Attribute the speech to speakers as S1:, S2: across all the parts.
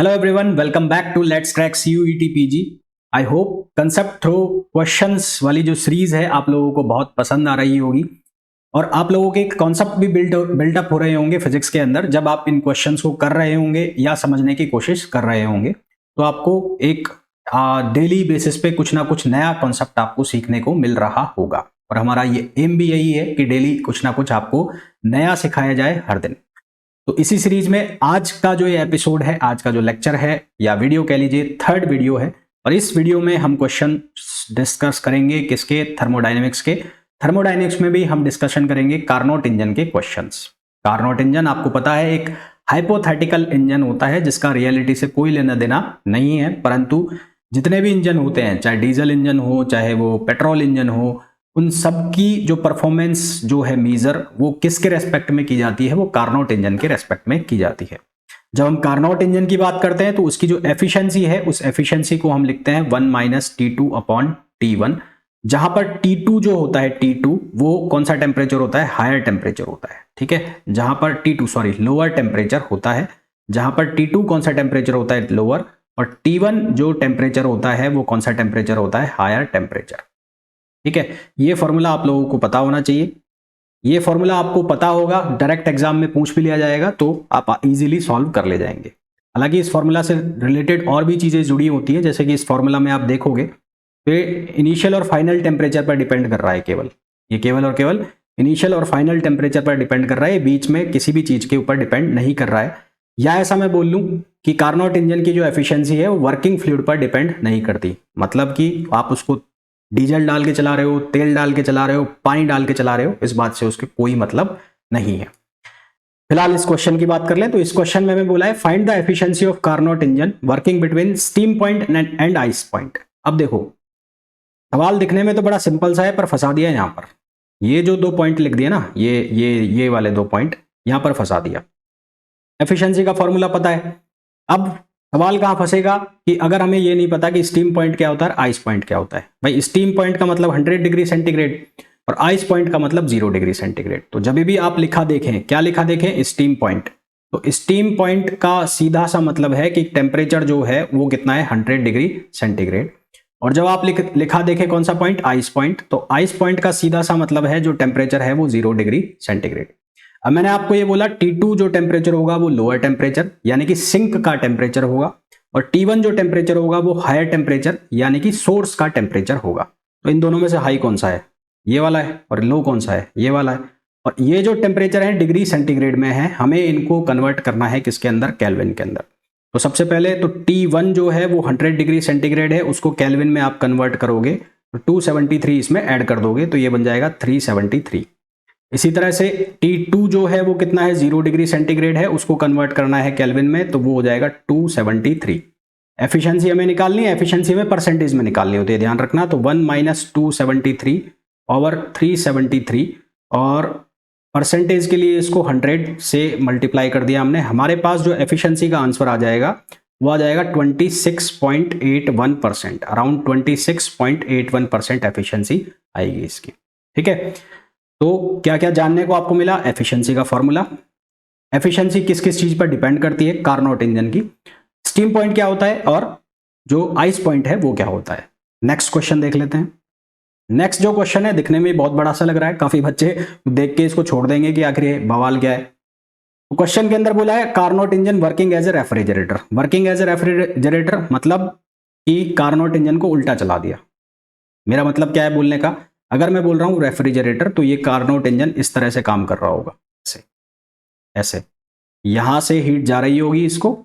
S1: Hello everyone, welcome back to let's crack CUET PG. I hope concept through questions वाली जो series है आप लोगों को बहुत पसंद आ रही होगी और आप लोगों के कॉन्सेप्ट भी बिल्डअप हो रहे होंगे फिजिक्स के अंदर जब आप इन क्वेश्चंस को कर रहे होंगे या समझने की कोशिश कर रहे होंगे। तो आपको एक डेली बेसिस पे कुछ ना कुछ नया कॉन्सेप्ट आपको सीखने को मिल रहा होगा और हमारा ये एम भी यही है कि डेली कुछ ना कुछ आपको नया सिखाया जाए हर दिन। तो इसी सीरीज में आज का जो ये एपिसोड है, आज का जो लेक्चर है या वीडियो कह लीजिए, थर्ड वीडियो है और इस वीडियो में हम क्वेश्चन डिस्कस करेंगे किसके, थर्मोडायनेमिक्स के। थर्मोडायनेमिक्स में भी हम डिस्कशन करेंगे कार्नोट इंजन के क्वेश्चंस। कार्नोट इंजन आपको पता है एक हाइपोथेटिकल इंजन होता है जिसका रियलिटी से कोई लेना देना नहीं है, परंतु जितने भी इंजन होते हैं, चाहे डीजल इंजन हो चाहे वो पेट्रोल इंजन हो, उन सब की जो परफॉर्मेंस जो है मीजर वो किसके रेस्पेक्ट में की जाती है, वो कार्नोट इंजन के रेस्पेक्ट में की जाती है। जब हम कार्नोट इंजन की बात करते हैं तो उसकी जो एफिशिएंसी है उस एफिशिएंसी को हम लिखते हैं 1 - T2 अपॉन T1, जहां पर T2 जो होता है, T2 वो कौन सा टेम्परेचर होता है, हायर टेम्परेचर होता है। ठीक है, जहां पर T2 लोअर टेम्परेचर होता है, जहां पर T2 कौन सा टेम्परेचर होता है, लोअर, और T1 जो टेम्परेचर होता है वो कौन सा टेम्परेचर होता है, हायर टेम्परेचर। ठीक है, ये फॉर्मूला आप लोगों को पता होना चाहिए। ये फॉर्मूला आपको पता होगा, डायरेक्ट एग्जाम में पूछ भी लिया जाएगा तो आप इजीली सॉल्व कर ले जाएंगे। हालांकि इस फॉर्मूला से रिलेटेड और भी चीजें जुड़ी होती है, जैसे कि इस फॉर्मूला में आप देखोगे तो इनिशियल और फाइनल टेम्परेचर पर डिपेंड कर रहा है। ये केवल और केवल इनिशियल और फाइनल टेम्परेचर पर डिपेंड कर रहा है, बीच में किसी भी चीज के ऊपर डिपेंड नहीं कर रहा है। या ऐसा मैं बोल लूं कि कार्नोट इंजन की जो एफिशिएंसी है वो वर्किंग फ्लूइड पर डिपेंड नहीं करती। मतलब कि आप उसको डीजल डाल के चला रहे हो, तेल डाल के चला रहे हो, पानी डाल के चला रहे हो, इस बात से उसके कोई मतलब नहीं है। फिलहाल इस क्वेश्चन की बात कर लें तो इस क्वेश्चन में बोला है find the efficiency of Carnot engine working between steam point and ice point. अब देखो, सवाल दिखने में तो बड़ा सिंपल सा है पर फंसा दिया यहां पर। ये जो 2 पॉइंट लिख दिए ना, ये वाले 2 पॉइंट यहां पर फंसा दिया। एफिशिएंसी का फॉर्मूला पता है, अब सवाल कहां फंसेगा कि अगर हमें यह नहीं पता कि स्टीम पॉइंट क्या होता है, आइस पॉइंट क्या होता है। भाई स्टीम पॉइंट का मतलब 100 डिग्री सेंटीग्रेड और आइस पॉइंट का मतलब 0 डिग्री सेंटीग्रेड। तो जब भी आप लिखा देखें, क्या लिखा देखें, स्टीम पॉइंट, तो स्टीम पॉइंट का सीधा सा मतलब है कि टेम्परेचर जो है वो कितना है, 100 डिग्री सेंटीग्रेड। और जब आप लिखा देखें कौन सा पॉइंट, आइस पॉइंट, तो आइस पॉइंट का सीधा सा मतलब है जो टेम्परेचर है वो 0 डिग्री सेंटीग्रेड। अब मैंने आपको ये बोला T2 जो टेम्परेचर होगा वो लोअर टेम्परेचर यानी कि सिंक का टेम्परेचर होगा और T1 जो टेम्परेचर होगा वो हायर टेम्परेचर यानी कि सोर्स का टेम्परेचर होगा। तो इन दोनों में से हाई कौन सा है, ये वाला है, और लो कौन सा है, ये वाला है। और ये जो टेम्परेचर है डिग्री सेंटीग्रेड में है, हमें इनको कन्वर्ट करना है किसके अंदर, केल्विन के अंदर। तो सबसे पहले तो T1 जो है वो 100 डिग्री सेंटीग्रेड है, उसको केल्विन में आप कन्वर्ट करोगे तो 273 इसमें ऐड कर दोगे तो ये बन जाएगा 373। इसी तरह से T2 जो है वो कितना है, 0 डिग्री सेंटीग्रेड है, उसको कन्वर्ट करना है केल्विन में तो वो हो जाएगा 273। एफिशिएंसी हमें निकालनी है, एफिशिएंसी में परसेंटेज में निकालनी होती है, ध्यान रखना। तो 1 - 273 ओवर 373 और परसेंटेज के लिए इसको 100 से मल्टीप्लाई कर दिया हमने। हमारे पास जो एफिशिएंसी का आंसर आ जाएगा वो आ जाएगा 26.81%, अराउंड 26.81% एफिशिएंसी आएगी इसकी। ठीक है, तो क्या क्या जानने को आपको मिला, एफिशिएंसी का फॉर्मूला, एफिशिएंसी किस किस चीज पर डिपेंड करती है, कार्नोट इंजन की, स्टीम पॉइंट क्या होता है और जो आइस पॉइंट है वो क्या होता है। नेक्स्ट क्वेश्चन देख लेते हैं। नेक्स्ट जो क्वेश्चन है दिखने में बहुत बड़ा सा लग रहा है, काफी बच्चे देख के इसको छोड़ देंगे कि आखिर ये बवाल क्या है। तो क्वेश्चन के अंदर बोला है Carnot engine working as a refrigerator. Working as a refrigerator मतलब कि कार्नोट इंजन को उल्टा चला दिया। मेरा मतलब क्या है बोलने का, अगर मैं बोल रहा हूं रेफ्रिजरेटर तो ये कार्नोट इंजन इस तरह से काम कर रहा होगा, ऐसे ऐसे, यहां से हीट जा रही होगी इसको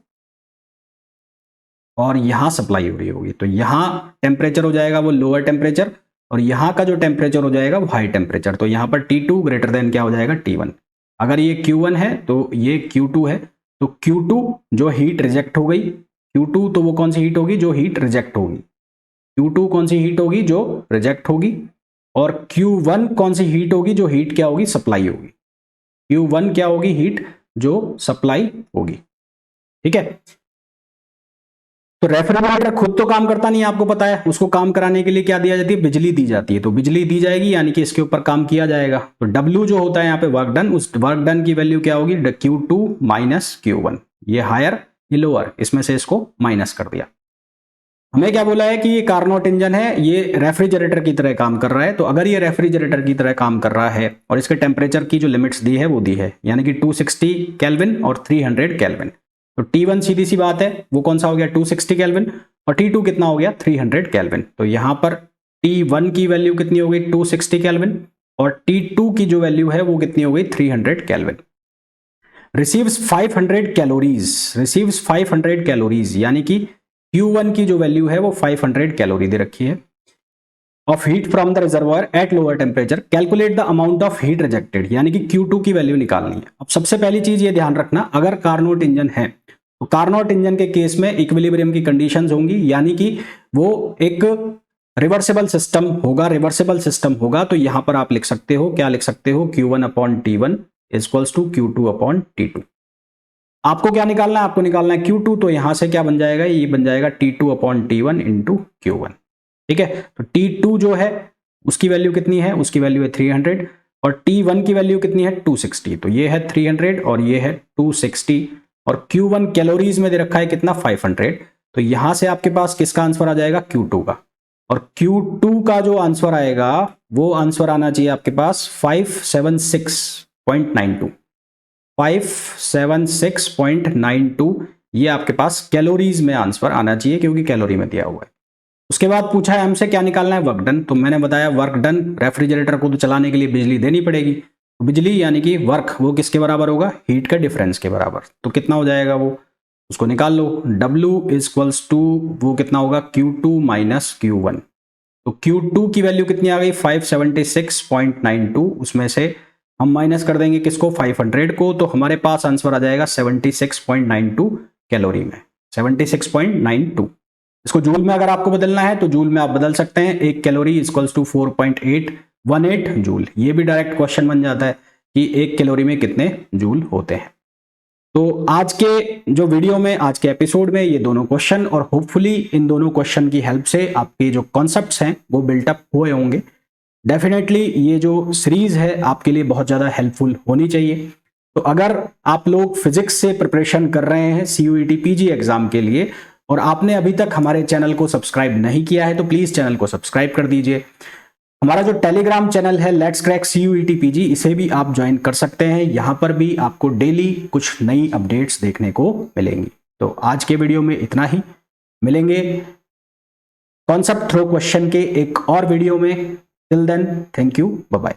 S1: और यहां सप्लाई हो रही होगी। तो यहां टेम्परेचर हो जाएगा वो लोअर टेम्परेचर और यहां का जो टेम्परेचर हो जाएगा वो हाई टेम्परेचर। तो यहां पर T2 ग्रेटर देन क्या हो जाएगा, T1। अगर ये Q1 है तो ये Q2 है, तो Q2 जो हीट रिजेक्ट हो गई, Q2 तो वो कौन सी हीट होगी, जो हीट रिजेक्ट होगी। Q2 कौन सी हीट होगी, जो रिजेक्ट होगी, और Q1 कौन सी हीट होगी, जो हीट क्या होगी, सप्लाई होगी। Q1 क्या होगी, हीट जो सप्लाई होगी। ठीक है, तो रेफ्रिजरेटर खुद तो काम करता नहीं है, आपको पता है। उसको काम कराने के लिए क्या दिया जाती है, बिजली दी जाती है। तो बिजली दी जाएगी यानी कि इसके ऊपर काम किया जाएगा। तो W जो होता है यहाँ पे वर्क डन, उस वर्क डन की वैल्यू क्या होगी, Q2 - Q1, ये हायर ये लोअर, इसमें से इसको माइनस कर दिया। हमें क्या बोला है कि ये कार्नोट इंजन है, ये रेफ्रिजरेटर की तरह काम कर रहा है। तो अगर ये रेफ्रिजरेटर की तरह काम कर रहा है और इसके टेम्परेचर की जो लिमिट्स दी है वो दी है, यानी कि 260 केल्विन और 300 केल्विन। तो T1 सीधी सी बात है, वो कौन सा हो गया 260 केल्विन, और T2 कितना हो गया 300 केल्विन। तो यहां पर T1 की वैल्यू कितनी हो गई 260 केल्विन, और T2 की जो वैल्यू है वो कितनी हो गई 300 केल्विन। रिसीव्स 500 कैलोरीज, यानी कि Q1 की जो वैल्यू है वो 500 कैलोरी दे रखी है, of heat from the reservoir at lower temperature. Calculate the amount of heat rejected, यानी कि Q2 की वैल्यू निकालनी है। अब सबसे पहली चीज ये ध्यान रखना, अगर कार्नोट इंजन है तो कार्नोट इंजन के केस में इक्विलिब्रियम की कंडीशंस होंगी, यानी कि वो एक रिवर्सिबल सिस्टम होगा। तो यहां पर आप लिख सकते हो, क्या लिख सकते हो, Q1 upon T1 equals to Q2 upon T2। आपको क्या निकालना है, आपको निकालना है Q2, तो यहां से क्या बन जाएगा, ये बन जाएगा T2 upon T1 into Q1। ठीक है, तो T2 जो है उसकी वैल्यू कितनी है, उसकी वैल्यू है 300, और T1 की वैल्यू कितनी है 260। तो ये है 300 और ये है 260, और Q1 कैलोरीज में दे रखा है कितना 500। तो यहां से आपके पास किसका आंसर आ जाएगा Q2 का, और Q2 का जो आंसर आएगा वो आंसर आना चाहिए आपके पास 576.92। 576.92 ये आपके पास कैलोरीज में आंसर आना चाहिए, क्योंकि कैलोरी में दिया हुआ है। उसके बाद पूछा है हमसे क्या निकालना है, वर्क डन। तो मैंने बताया वर्क डन, रेफ्रिजरेटर को तो चलाने के लिए बिजली देनी पड़ेगी, तो बिजली यानी कि वर्क वो किसके बराबर होगा, हीट का डिफरेंस के बराबर। तो कितना हो जाएगा वो, उसको निकाल लो। W इक्वल्स टू वो कितना होगा Q2 माइनस Q1। तो Q2 की वैल्यू कितनी आ गई 576.92, उसमें से हम माइनस कर देंगे किसको 500 को, तो हमारे पास आंसर आ जाएगा 76.92 कैलोरी में, 76.92। इसको जूल में अगर आपको बदलना है तो जूल में आप बदल सकते हैं, एक कैलोरी इक्वल्स टू 4.818 जूल। ये भी डायरेक्ट क्वेश्चन बन जाता है कि एक कैलोरी में कितने जूल होते हैं। तो आज के जो वीडियो में, आज के एपिसोड में ये दोनों क्वेश्चन, और होपफुली इन दोनों क्वेश्चन की हेल्प से आपके जो कॉन्सेप्ट्स हैं वो बिल्टअप हुए होंगे। डेफिनेटली ये जो सीरीज है आपके लिए बहुत ज़्यादा हेल्पफुल होनी चाहिए। तो अगर आप लोग फिजिक्स से प्रिपरेशन कर रहे हैं CUET PG एग्जाम के लिए, और आपने अभी तक हमारे चैनल को सब्सक्राइब नहीं किया है, तो प्लीज़ चैनल को सब्सक्राइब कर दीजिए। हमारा जो टेलीग्राम चैनल है लेट्स क्रैक CUET PG, इसे भी आप ज्वाइन कर सकते हैं। यहां पर भी आपको डेली कुछ नई अपडेट्स देखने को मिलेंगी। तो आज के वीडियो में इतना ही, मिलेंगे कॉन्सेप्ट थ्रो क्वेश्चन के एक और वीडियो में। Till then, thank you, bye bye.